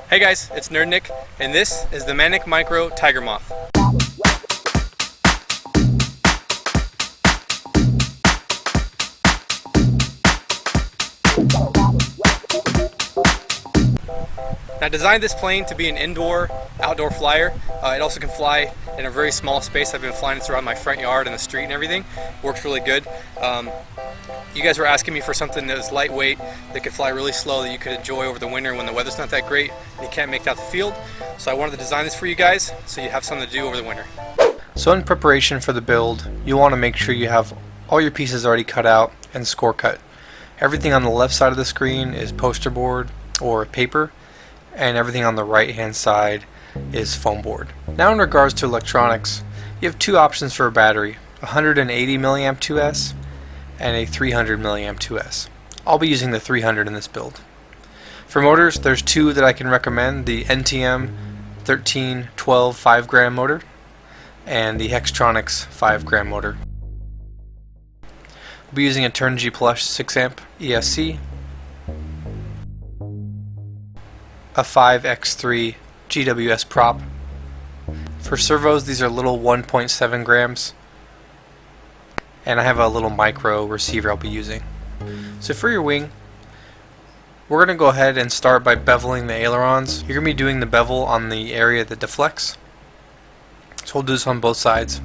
Hey guys, it's nerdnic, and this is the Manic Micro Tiger Moth. I designed this plane to be an outdoor flyer. It also can fly in a very small space. I've been flying it around my front yard and the street and everything. Works really good. You guys were asking me for something that was lightweight, that could fly really slow, that you could enjoy over the winter when the weather's not that great and you can't make it out the field. So I wanted to design this for you guys so you have something to do over the winter. So in preparation for the build, you want to make sure you have all your pieces already cut out and score cut. Everything on the left side of the screen is poster board or paper, and everything on the right hand side is foam board. Now in regards to electronics, you have two options for a battery, 180 mAh 2S and a 300 mAh 2S. I'll be using the 300 in this build. For motors, there's two that I can recommend, the NTM 1312 5-gram motor and the Hextronics 5-gram motor. I'll be using a Turnigy Plush 6-amp ESC, a 5x3 GWS prop. For servos, these are little 1.7 grams, and I have a little micro receiver I'll be using. So for your wing, we're going to go ahead and start by beveling the ailerons. You're going to be doing the bevel on the area that deflects, so we'll do this on both sides.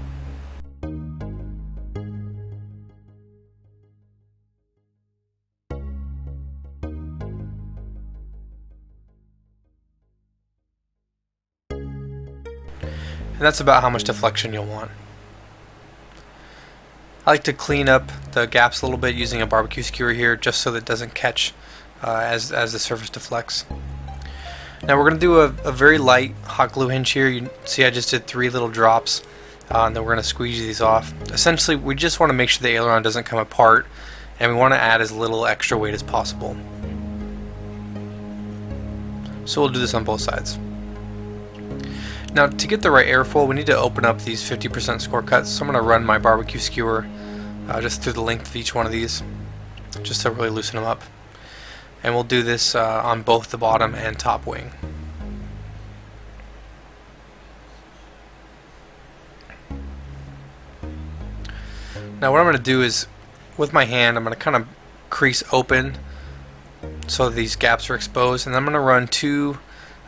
And that's about how much deflection you'll want. I like to clean up the gaps a little bit using a barbecue skewer here, just so that it doesn't catch as the surface deflects. Now we're going to do a very light hot glue hinge here. You see I just did 3 little drops, and then we're going to squeeze these off. Essentially we just want to make sure the aileron doesn't come apart, and we want to add as little extra weight as possible. So we'll do this on both sides. Now to get the right airflow, we need to open up these 50% score cuts, so I'm going to run my barbecue skewer just through the length of each one of these, just to really loosen them up. And we'll do this on both the bottom and top wing. Now what I'm going to do is, with my hand, I'm going to kind of crease open so these gaps are exposed, and I'm going to run 2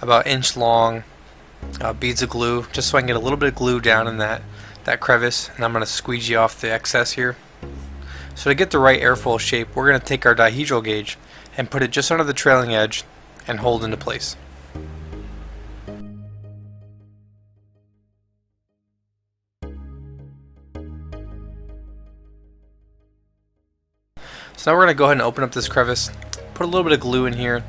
about inch long beads of glue, just so I can get a little bit of glue down in that crevice, and I'm going to squeegee off the excess here. So to get the right airflow shape, we're going to take our dihedral gauge and put it just under the trailing edge and hold into place. So now we're going to go ahead and open up this crevice, put a little bit of glue in here.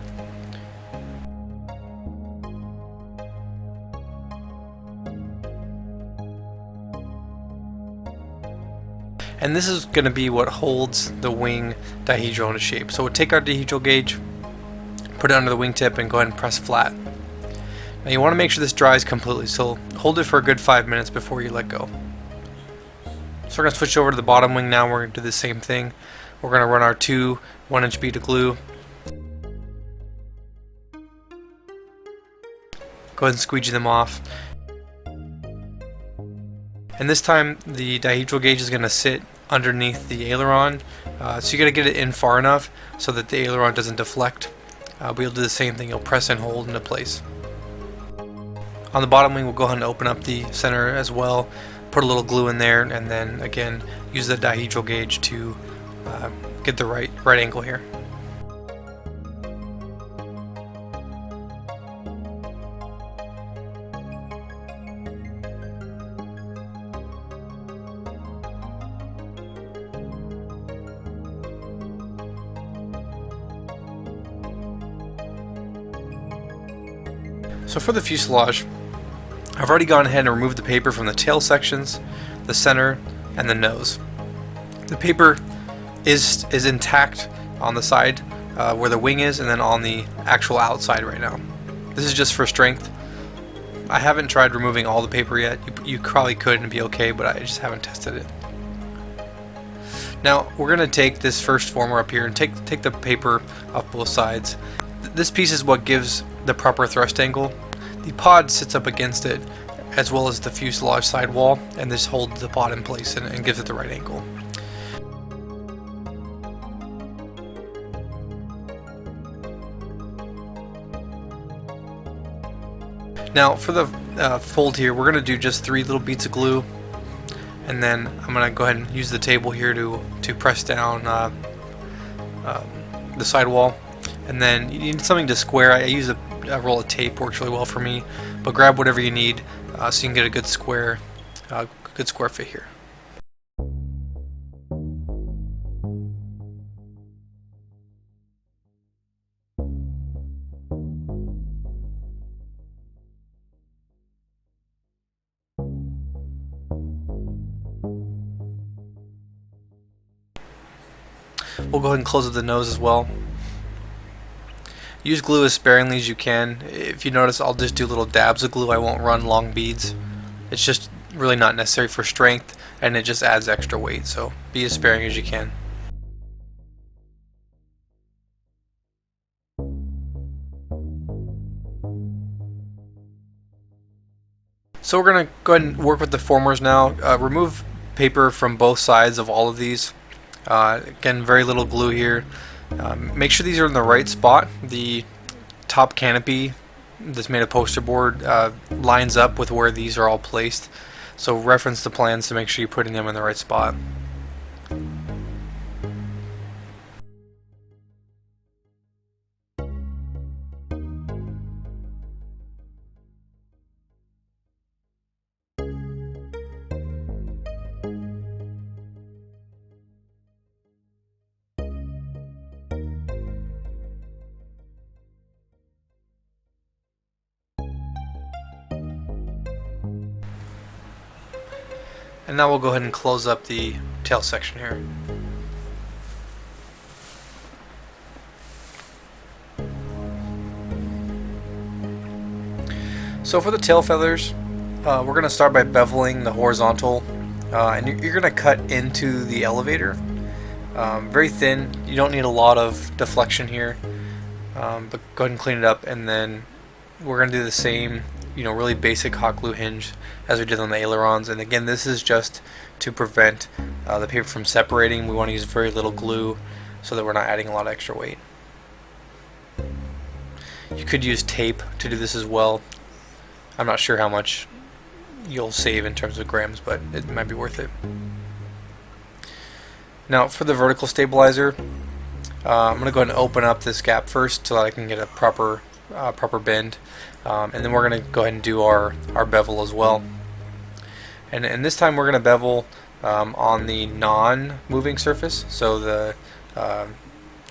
And this is going to be what holds the wing dihedral into shape. So we'll take our dihedral gauge, put it under the wingtip, and go ahead and press flat. Now you want to make sure this dries completely, so hold it for a good 5 minutes before you let go. So we're going to switch over to the bottom wing now. We're going to do the same thing. We're going to run our 2 1-inch bead of glue. Go ahead and squeegee them off. And this time the dihedral gauge is going to sit underneath the aileron, so you got to get it in far enough so that the aileron doesn't deflect. We'll do the same thing. You'll press and hold into place. On the bottom wing, we'll go ahead and open up the center as well, put a little glue in there, and then again use the dihedral gauge to get the right angle here. So for the fuselage, I've already gone ahead and removed the paper from the tail sections, the center, and the nose. The paper is intact on the side where the wing is, and then on the actual outside right now. This is just for strength. I haven't tried removing all the paper yet. You probably could and be okay, but I just haven't tested it. Now we're going to take this first former up here and take the paper off both sides. This piece is what gives the proper thrust angle. The pod sits up against it, as well as the fuselage sidewall, and this holds the pod in place and gives it the right angle. Now for the fold here, we're going to do just 3 little beads of glue, and then I'm going to go ahead and use the table here to press down the sidewall. And then you need something to square. I use a roll of tape, works really well for me, but grab whatever you need so you can get a good square fit here. We'll go ahead and close up the nose as well. Use glue as sparingly as you can. If you notice, I'll just do little dabs of glue. I won't run long beads. It's just really not necessary for strength, and it just adds extra weight, so be as sparing as you can. So we're going to go ahead and work with the formers now. Remove paper from both sides of all of these. Again, very little glue here. Make sure these are in the right spot. The top canopy that's made of poster board lines up with where these are all placed. So reference the plans to make sure you're putting them in the right spot. And now we'll go ahead and close up the tail section here. So for the tail feathers, we're going to start by beveling the horizontal, and you're going to cut into the elevator. Very thin. You don't need a lot of deflection here, but go ahead and clean it up, and then we're going to do the same, really basic hot glue hinge as we did on the ailerons. And again, this is just to prevent the paper from separating. We want to use very little glue so that we're not adding a lot of extra weight. You could use tape to do this as well. I'm not sure how much you'll save in terms of grams, but it might be worth it. Now for the vertical stabilizer, I'm going to go ahead and open up this gap first so that I can get a proper bend, and then we're going to go ahead and do our bevel as well. And this time we're going to bevel on the non-moving surface. So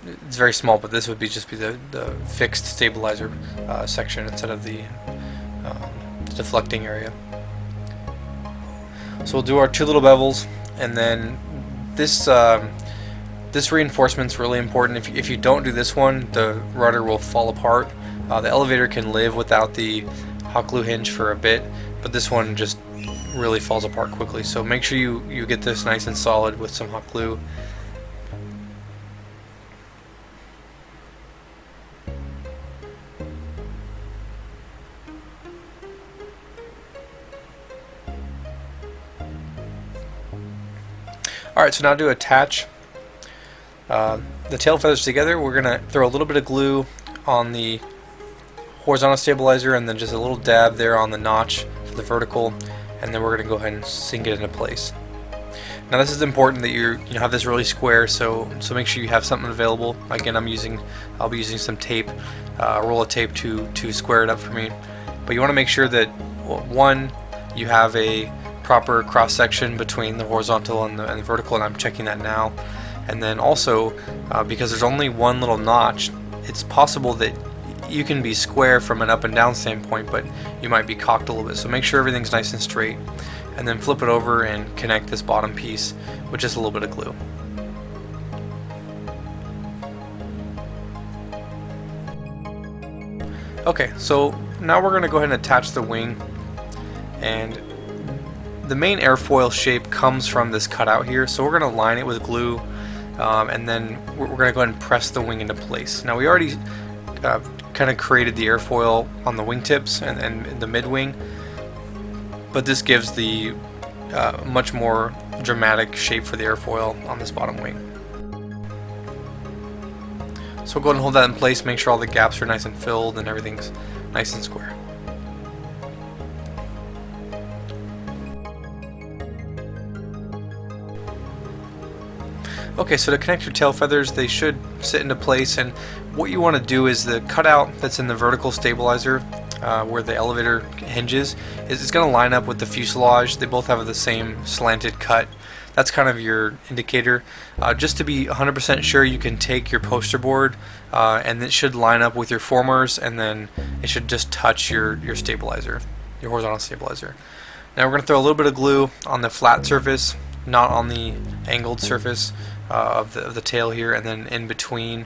it's very small, but this would just be the fixed stabilizer section instead of the deflecting area. So we'll do our 2 little bevels, and then this reinforcement's really important. If you don't do this one, the rudder will fall apart. The elevator can live without the hot glue hinge for a bit, but this one just really falls apart quickly. So make sure you get this nice and solid with some hot glue. Alright, so now to attach the tail feathers together, we're going to throw a little bit of glue on the horizontal stabilizer and then just a little dab there on the notch for the vertical, and then we're going to go ahead and sink it into place. Now this is important that you have this really square, so make sure you have something available. Again, I'll be using some tape, a roll of tape to square it up for me. But you want to make sure that, well, one, you have a proper cross section between the horizontal and the vertical, and I'm checking that now. And then also, because there's only one little notch, it's possible that you can be square from an up and down standpoint, but you might be cocked a little bit. So make sure everything's nice and straight, and then flip it over and connect this bottom piece with just a little bit of glue. Okay, so now we're going to go ahead and attach the wing, and the main airfoil shape comes from this cutout here, so we're going to line it with glue, and then we're going to go ahead and press the wing into place. Now we already kind of created the airfoil on the wingtips and the mid-wing, but this gives the much more dramatic shape for the airfoil on this bottom wing. So we'll go ahead and hold that in place, make sure all the gaps are nice and filled and everything's nice and square. Okay, so to connect your tail feathers, they should sit into place, and what you want to do is the cutout that's in the vertical stabilizer where the elevator hinges is going to line up with the fuselage. They both have the same slanted cut. That's kind of your indicator. Just to be 100% sure, you can take your poster board and it should line up with your formers, and then it should just touch your stabilizer, your horizontal stabilizer. Now we're going to throw a little bit of glue on the flat surface, not on the angled surface of the tail here, and then in between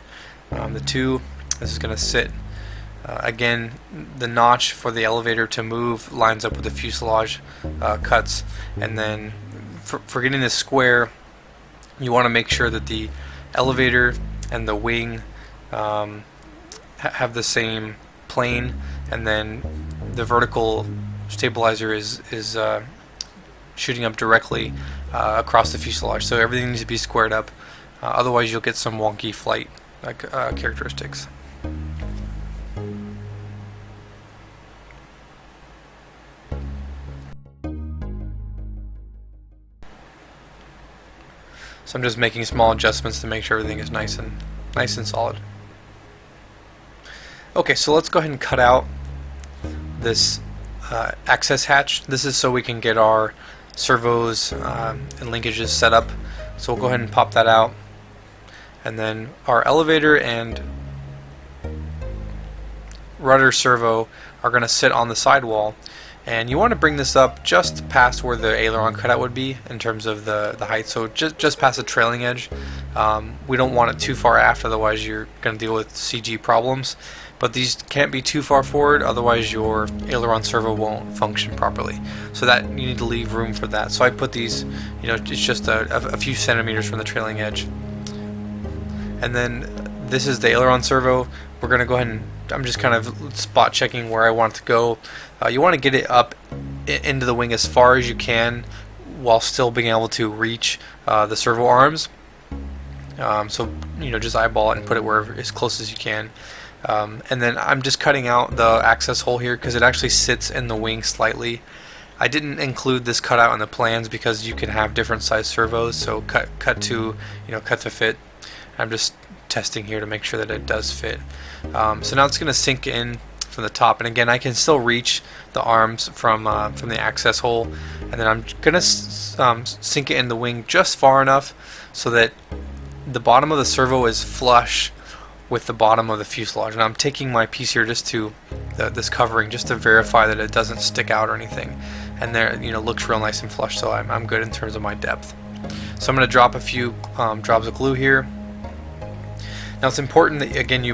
the two, this is going to sit. Again, the notch for the elevator to move lines up with the fuselage cuts, and then for getting this square, you want to make sure that the elevator and the wing have the same plane, and then the vertical stabilizer is shooting up directly across the fuselage. So everything needs to be squared up, otherwise you'll get some wonky flight characteristics. So I'm just making small adjustments to make sure everything is nice and solid. Okay, so let's go ahead and cut out this access hatch. This is so we can get our servos and linkages set up. So we'll go ahead and pop that out, and then our elevator and rudder servo are going to sit on the sidewall, and you want to bring this up just past where the aileron cutout would be in terms of the height, so just past the trailing edge. We don't want it too far aft, otherwise you're going to deal with CG problems. But these can't be too far forward, otherwise your aileron servo won't function properly. So that you need to leave room for that. So I put these, it's just a few centimeters from the trailing edge. And then this is the aileron servo. We're going to go ahead and I'm just kind of spot checking where I want it to go. You want to get it up into the wing as far as you can while still being able to reach the servo arms. So just eyeball it and put it wherever as close as you can. And then I'm just cutting out the access hole here because it actually sits in the wing slightly. I didn't include this cutout in the plans because you can have different size servos, so cut to fit. I'm just testing here to make sure that it does fit. So now it's going to sink in from the top, and again I can still reach the arms from the access hole, and then I'm going to sink it in the wing just far enough so that the bottom of the servo is flush with the bottom of the fuselage. And I'm taking my piece here just to this covering just to verify that it doesn't stick out or anything, and there looks real nice and flush, so I'm good in terms of my depth. So I'm going to drop a few drops of glue here. Now it's important that again you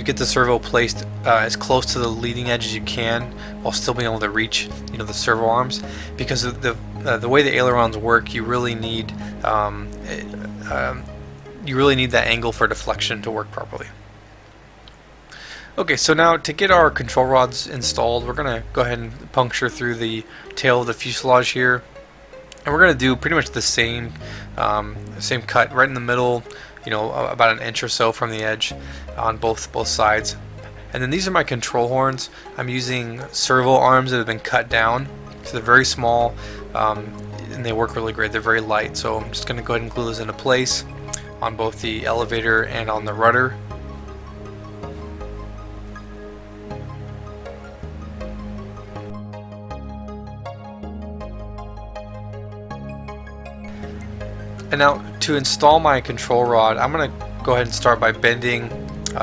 get the servo placed as close to the leading edge as you can while still being able to reach the servo arms, because of the way the ailerons work, you really need that angle for deflection to work properly. Okay, so now to get our control rods installed, we're going to go ahead and puncture through the tail of the fuselage here, and we're going to do pretty much the same cut right in the middle, about an inch or so from the edge on both sides. And then these are my control horns. I'm using servo arms that have been cut down, so they're very small, and they work really great. They're very light, so I'm just going to go ahead and glue those into place on both the elevator and on the rudder. And now to install my control rod, I'm going to go ahead and start by bending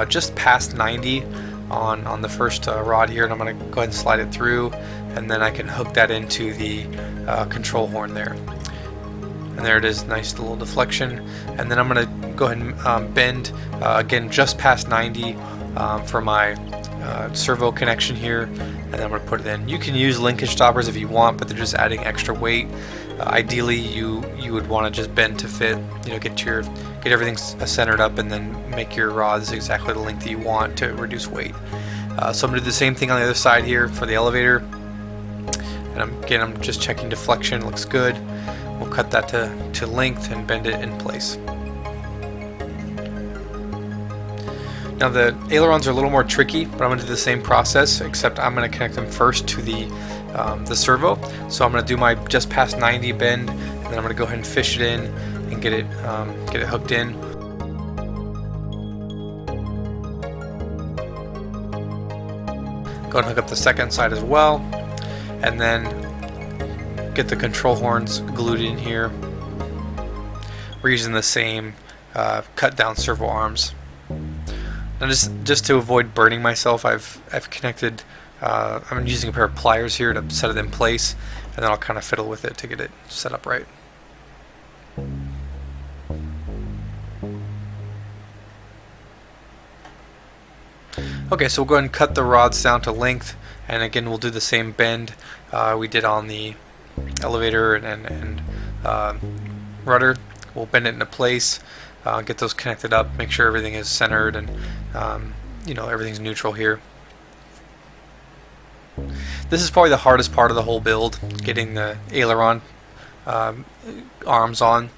just past 90 on the first rod here, and I'm going to go ahead and slide it through, and then I can hook that into the control horn there. And there it is, nice little deflection. And then I'm going to go ahead and bend again just past 90 for my servo connection here, and then I'm going to put it in. You can use linkage stoppers if you want, but they're just adding extra weight. Ideally you would want to just bend to fit, get get everything centered up, and then make your rods exactly the length that you want to reduce weight. So I'm going to do the same thing on the other side here for the elevator. And again, I'm just checking deflection, looks good. We'll cut that to length and bend it in place. Now the ailerons are a little more tricky, but I'm going to do the same process, except I'm going to connect them first to the servo. So I'm going to do my just past 90 bend, and then I'm going to go ahead and fish it in and get it hooked in. Go ahead and hook up the second side as well, and then get the control horns glued in here. We're using the same cut down servo arms. Now just to avoid burning myself, I've connected, I'm using a pair of pliers here to set it in place, and then I'll kind of fiddle with it to get it set up right. Okay, so we'll go ahead and cut the rods down to length, and again we'll do the same bend we did on the elevator and rudder. We'll bend it into place, get those connected up, make sure everything is centered, and you know, everything's neutral here. This is probably the hardest part of the whole build, getting the aileron arms on.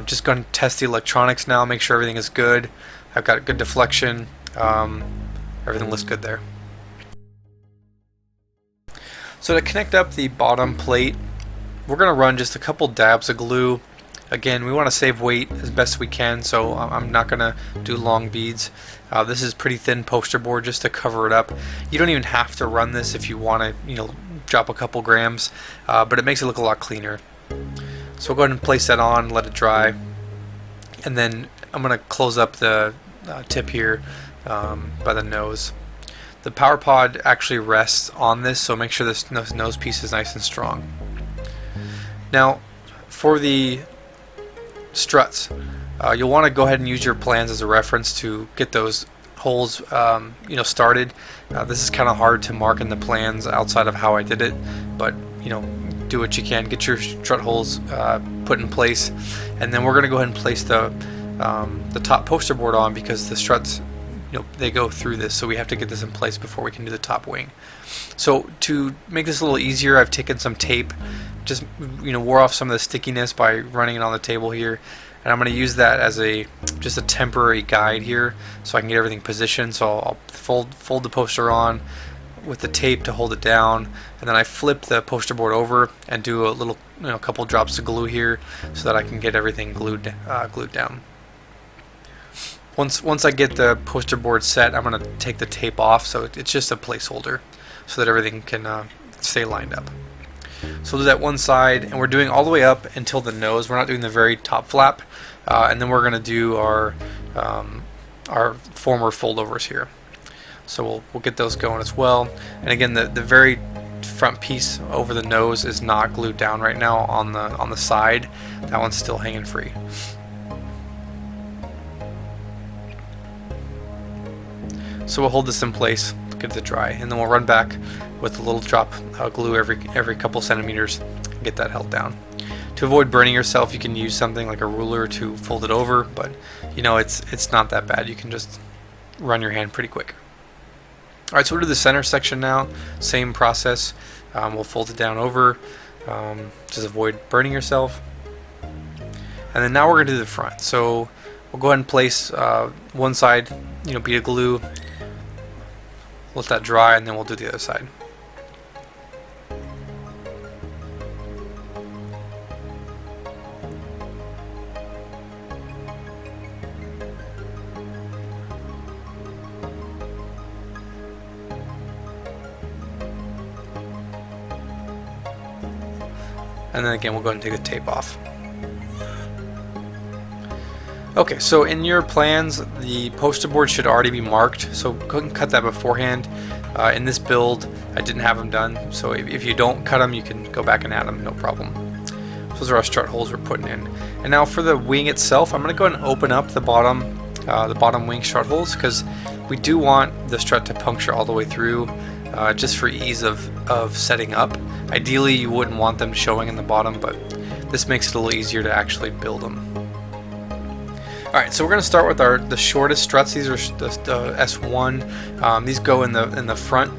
Just going to test the electronics now, make sure everything is good. I've got good deflection, everything looks good there. So to connect up the bottom plate, we're going to run just a couple dabs of glue. Again, we want to save weight as best we can, so I'm not going to do long beads. This is pretty thin poster board just to cover it up. You don't even have to run this if you want to, you know, drop a couple grams, but it makes it look a lot cleaner. So we'll go ahead and place that on, let it dry, and then I'm going to close up the tip here by the nose. The power pod actually rests on this, so make sure this nose piece is nice and strong. Now, for the struts, you'll want to go ahead and use your plans as a reference to get those holes you know, started. This is kind of hard to mark in the plans outside of how I did it, but you know, do what you can. Get your strut holes put in place, and then we're going to go ahead and place the top poster board on, because the struts, you know, they go through this, so we have to get this in place before we can do the top wing. So to make this a little easier, I've taken some tape, just, you know, wore off some of the stickiness by running it on the table here, and I'm going to use that as just a temporary guide here, so I can get everything positioned. So I'll fold the poster on with the tape to hold it down, and then I flip the poster board over and do a little, you know, couple drops of glue here so that I can get everything glued down. Once I get the poster board set, I'm going to take the tape off, so it's just a placeholder so that everything can stay lined up. So we'll do that one side, and we're doing all the way up until the nose. We're not doing the very top flap, and then we're going to do our former foldovers here. So we'll get those going as well. And again, the very front piece over the nose is not glued down right now on the side. That one's still hanging free. So we'll hold this in place, get it to dry, and then we'll run back with a little drop of glue every couple centimeters and get that held down. To avoid burning yourself, you can use something like a ruler to fold it over, but you know, it's not that bad. You can just run your hand pretty quick. Alright, so we'll do the center section now. Same process. We'll fold it down over, just avoid burning yourself. And then now we're going to do the front. So we'll go ahead and place one side, you know, bead of glue, let that dry, and then we'll do the other side. And then again, we'll go ahead and take the tape off. Okay, so in your plans, the poster board should already be marked, so go ahead and cut that beforehand. In this build, I didn't have them done, so if you don't cut them, you can go back and add them, no problem. So those are our strut holes we're putting in. And now for the wing itself, I'm going to go ahead and open up the bottom wing strut holes, because we do want the strut to puncture all the way through, just for ease of setting up. Ideally, you wouldn't want them showing in the bottom, but this makes it a little easier to actually build them. Alright, so we're going to start with the shortest struts. These are the S1. These go in the front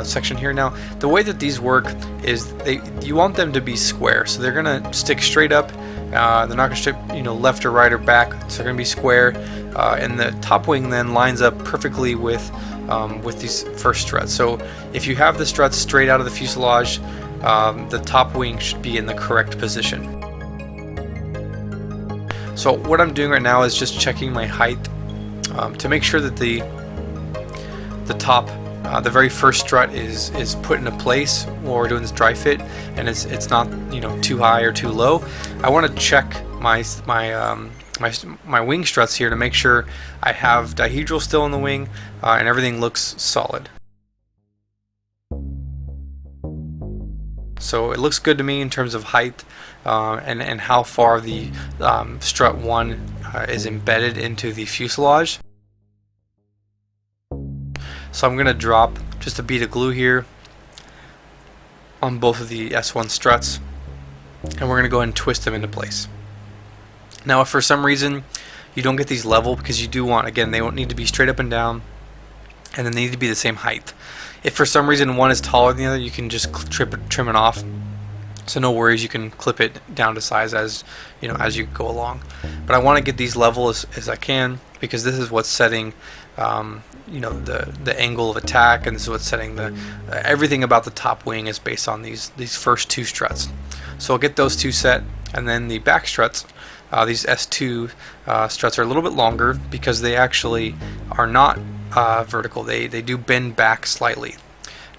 section here. Now, the way that these work is you want them to be square, so they're going to stick straight up. They're not going to stick, left or right or back, so they're going to be square. And the top wing then lines up perfectly with these first struts. So if you have the struts straight out of the fuselage, the top wing should be in the correct position. So what I'm doing right now is just checking my height to make sure that the top, the very first strut is put into place while we're doing this dry fit, and it's not too high or too low. I want to check my wing struts here to make sure I have dihedral still in the wing and everything looks solid. So it looks good to me in terms of height and how far the strut 1 is embedded into the fuselage. So I'm going to drop just a bead of glue here on both of the S1 struts, and we're going to go ahead and twist them into place. Now if for some reason you don't get these level, because you do want, again, they won't need to be straight up and down, and then they need to be the same height. If for some reason one is taller than the other, you can just trim it off. So no worries, you can clip it down to size as you go along. But I want to get these level as I can, because this is what's setting the angle of attack, and this is what's setting everything about the top wing is based on these first two struts. So I'll get those two set, and then the back struts. These S2 struts are a little bit longer because they actually are not vertical. They do bend back slightly.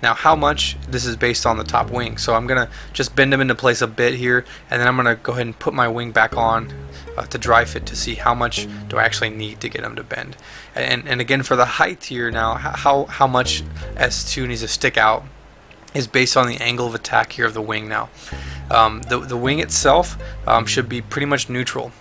Now how much, this is based on the top wing, so I'm gonna just bend them into place a bit here, and then I'm gonna go ahead and put my wing back on to dry fit to see how much do I actually need to get them to bend. And again, for the height here now, how much S2 needs to stick out is based on the angle of attack here of the wing now. The wing itself should be pretty much neutral.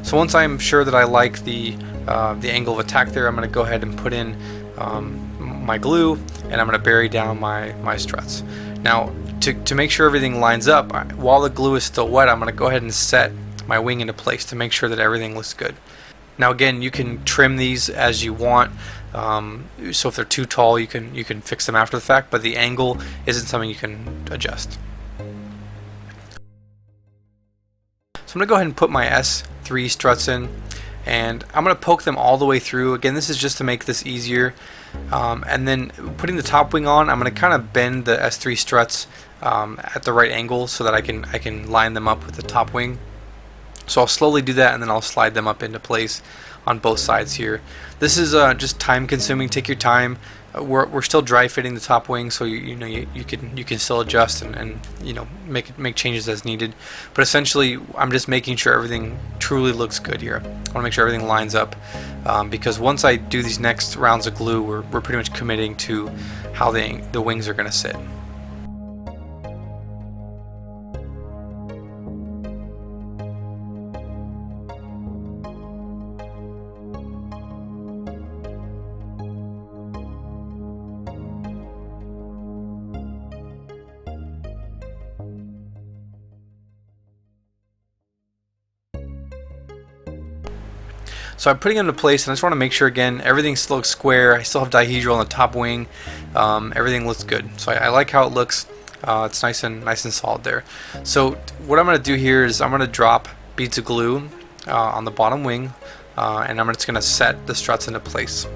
So once I'm sure that I like the angle of attack there, I'm going to go ahead and put in my glue, and I'm going to bury down my struts. Now to make sure everything lines up, while the glue is still wet, I'm going to go ahead and set my wing into place to make sure that everything looks good. Now again, you can trim these as you want. So if they're too tall, you can fix them after the fact, but the angle isn't something you can adjust. So I'm going to go ahead and put my S3 struts in, and I'm going to poke them all the way through. Again, this is just to make this easier. And then putting the top wing on, I'm going to kind of bend the S3 struts at the right angle so that I can line them up with the top wing. So I'll slowly do that, and then I'll slide them up into place on both sides here. This is just time consuming. Take your time. We're still dry fitting the top wing, so you can still adjust and make changes as needed. But essentially, I'm just making sure everything truly looks good here. I want to make sure everything lines up, because once I do these next rounds of glue, we're pretty much committing to how the wings are going to sit. So I'm putting them into place, and I just want to make sure, again, everything still looks square. I still have dihedral on the top wing. Everything looks good. So I like how it looks. It's nice and solid there. So what I'm going to do here is I'm going to drop beads of glue on the bottom wing, and I'm just going to set the struts into place.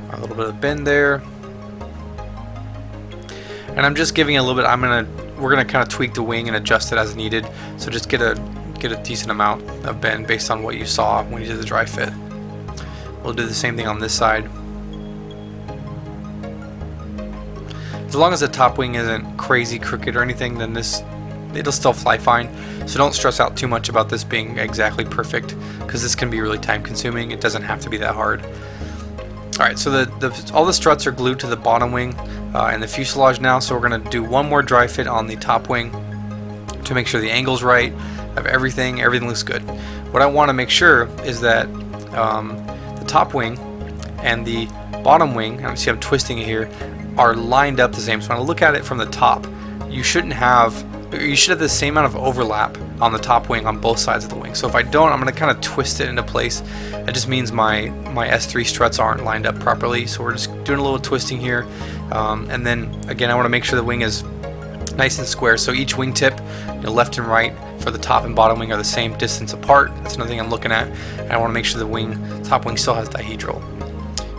A little bit of bend there, and I'm just giving it a little bit. We're gonna kind of tweak the wing and adjust it as needed. So just get a decent amount of bend based on what you saw when you did the dry fit. We'll do the same thing on this side. As long as the top wing isn't crazy crooked or anything, then this it'll still fly fine. So don't stress out too much about this being exactly perfect, because this can be really time consuming. It doesn't have to be that hard. Alright, so all the struts are glued to the bottom wing and the fuselage now, so we're going to do one more dry fit on the top wing to make sure the angle's right of everything looks good. What I want to make sure is that the top wing and the bottom wing, and see I'm twisting it here, are lined up the same. So when I look at it from the top, you should have the same amount of overlap on the top wing on both sides of the wing. So if I don't, I'm going to kind of twist it into place. It just means my S3 struts aren't lined up properly. So we're just doing a little twisting here, and then again I want to make sure the wing is nice and square. So each wingtip, left and right for the top and bottom wing, are the same distance apart. That's another thing I'm looking at. And I want to make sure the top wing still has dihedral.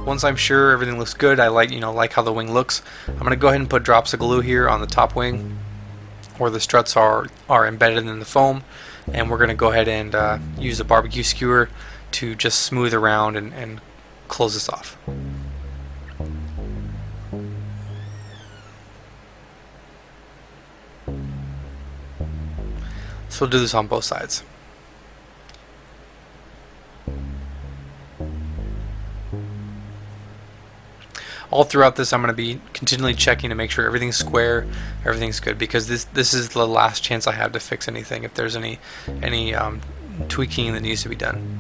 Once I'm sure everything looks good, I like how the wing looks, I'm going to go ahead and put drops of glue here on the top wing where the struts are embedded in the foam, and we're going to go ahead and use a barbecue skewer to just smooth around and close this off. So we'll do this on both sides. All throughout this, I'm going to be continually checking to make sure everything's square, everything's good, because this is the last chance I have to fix anything if there's any tweaking that needs to be done.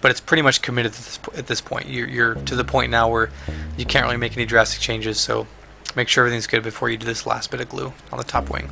But it's pretty much committed at this point. You're to the point now where you can't really make any drastic changes, so make sure everything's good before you do this last bit of glue on the top wing.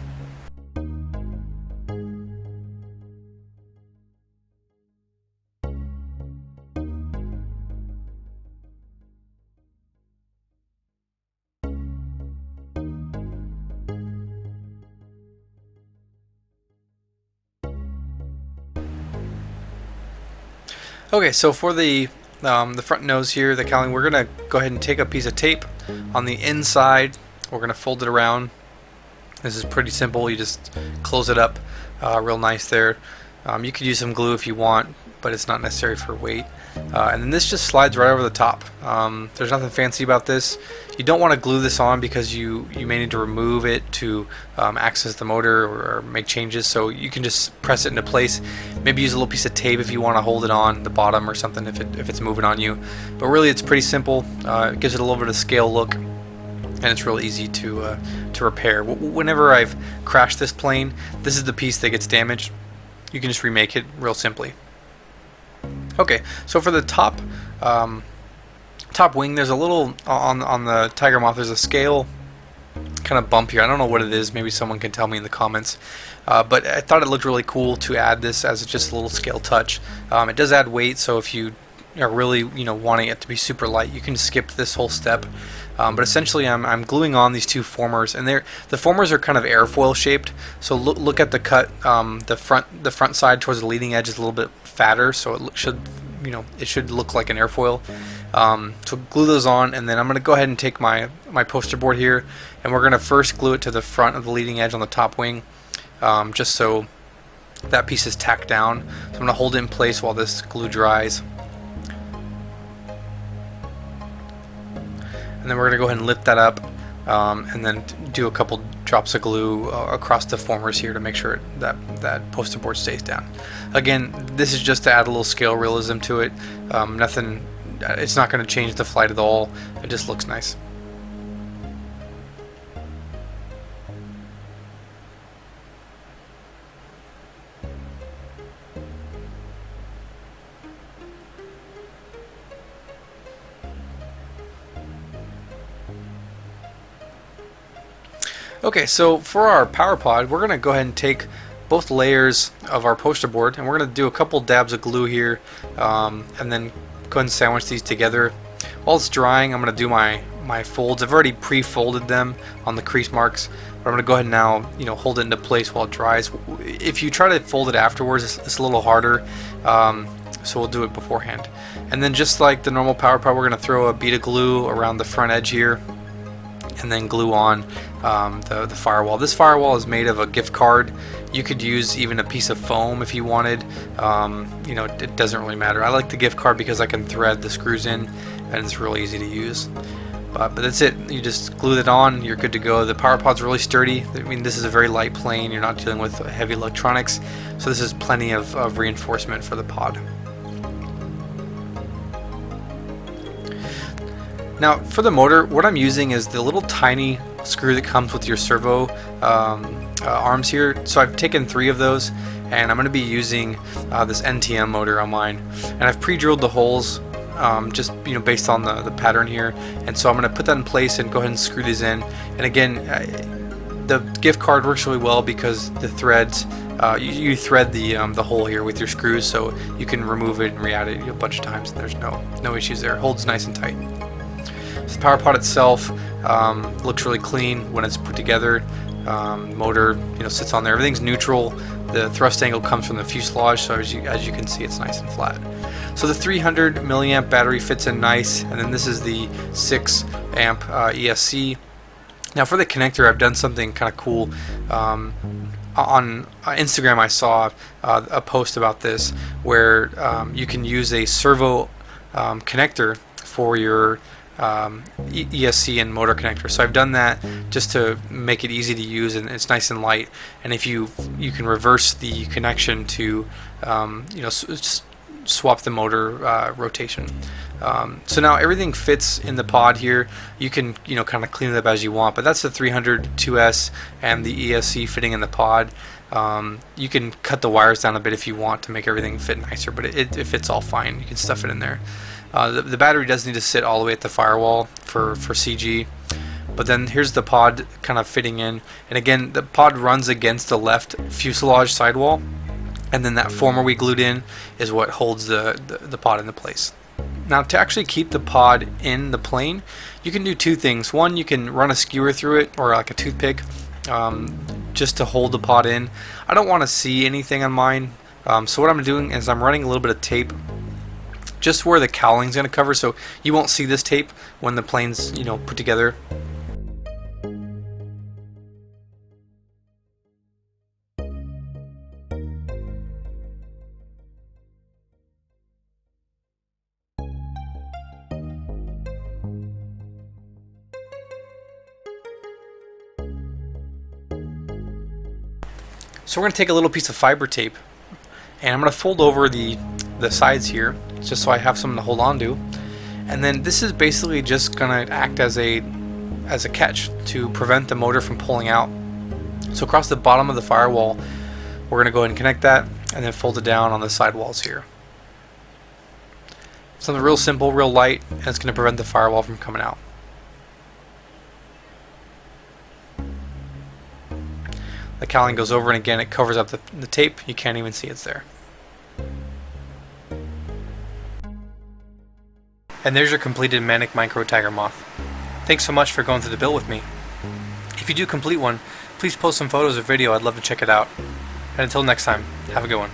Okay, so for the front nose here, the cowling, we're going to go ahead and take a piece of tape on the inside. We're going to fold it around. This is pretty simple. You just close it up real nice there. You could use some glue if you want, but it's not necessary for weight. And then this just slides right over the top. There's nothing fancy about this. You don't want to glue this on because you may need to remove it to access the motor or make changes, so you can just press it into place. Maybe use a little piece of tape if you want to hold it on the bottom or something if it's moving on you. But really it's pretty simple. It gives it a little bit of scale look, and it's real easy to repair. Whenever I've crashed this plane, this is the piece that gets damaged. You can just remake it real simply. Okay, so for the top wing, there's a little on the Tiger Moth. There's a scale kind of bump here. I don't know what it is. Maybe someone can tell me in the comments. But I thought it looked really cool to add this as just a little scale touch. It does add weight, so if you are really wanting it to be super light, you can skip this whole step. But essentially, I'm gluing on these two formers, and the formers are kind of airfoil shaped. So look at the cut. The front side towards the leading edge is a little bit fatter, so it should look like an airfoil. So glue those on, and then I'm going to go ahead and take my poster board here, and we're going to first glue it to the front of the leading edge on the top wing, just so that piece is tacked down. So I'm going to hold it in place while this glue dries. And then we're going to go ahead and lift that up, and then do a couple drops of glue across the formers here to make sure that poster board stays down. Again, this is just to add a little scale realism to it. Nothing. It's not going to change the flight at all. It just looks nice. Okay, so for our power pod, we're going to go ahead and take both layers of our poster board, and we're going to do a couple dabs of glue here, and then go ahead and sandwich these together. While it's drying, I'm going to do my folds. I've already pre-folded them on the crease marks, but I'm going to go ahead and now hold it into place while it dries. If you try to fold it afterwards, it's a little harder, so we'll do it beforehand. And then just like the normal power pod, we're going to throw a bead of glue around the front edge here, and then glue on the firewall. This firewall is made of a gift card. You could use even a piece of foam if you wanted. It doesn't really matter. I like the gift card because I can thread the screws in, and it's really easy to use. But that's it. You just glue it on, you're good to go. The power pod's really sturdy. I mean, this is a very light plane. You're not dealing with heavy electronics, so this is plenty of reinforcement for the pod. Now for the motor, what I'm using is the little tiny screw that comes with your servo arms here. So I've taken 3 of those, and I'm going to be using this NTM motor on mine, and I've pre-drilled the holes just based on the pattern here, and so I'm going to put that in place and go ahead and screw these in. And again, the gift card works really well because the threads, you thread the hole here with your screws, so you can remove it and re-add it a bunch of times and there's no issues there. It holds nice and tight. So the power pod itself looks really clean when it's put together. Motor sits on there, everything's neutral. The thrust angle comes from the fuselage, so as you can see, it's nice and flat. So the 300 milliamp battery fits in nice, and then this is the 6 amp ESC. Now for the connector, I've done something kind of cool. On Instagram I saw a post about this where you can use a servo connector for your ESC and motor connector. So I've done that just to make it easy to use, and it's nice and light. And if you can reverse the connection to swap the motor rotation. So now everything fits in the pod here. You can kind of clean it up as you want, but that's the 302S and the ESC fitting in the pod. You can cut the wires down a bit if you want to make everything fit nicer, but it fits all fine. You can stuff it in there. The battery does need to sit all the way at the firewall for CG. But then here's the pod kind of fitting in, and again the pod runs against the left fuselage sidewall, and then that former we glued in is what holds the pod into place. Now to actually keep the pod in the plane, you can do 2 things. One, you can run a skewer through it, or like a toothpick, just to hold the pod in. I don't want to see anything on mine, so what I'm doing is I'm running a little bit of tape just where the cowling's going to cover, so you won't see this tape when the plane's put together. So we're going to take a little piece of fiber tape, and I'm going to fold over the sides here just so I have something to hold on to, and then this is basically just going to act as a catch to prevent the motor from pulling out. So across the bottom of the firewall, we're going to go ahead and connect that, and then fold it down on the sidewalls here. Something real simple, real light, and it's going to prevent the firewall from coming out. The cowling goes over, and again it covers up the tape. You can't even see it's there. And there's your completed Manic Micro Tiger Moth. Thanks so much for going through the build with me. If you do complete one, please post some photos or video. I'd love to check it out. And until next time, have a good one.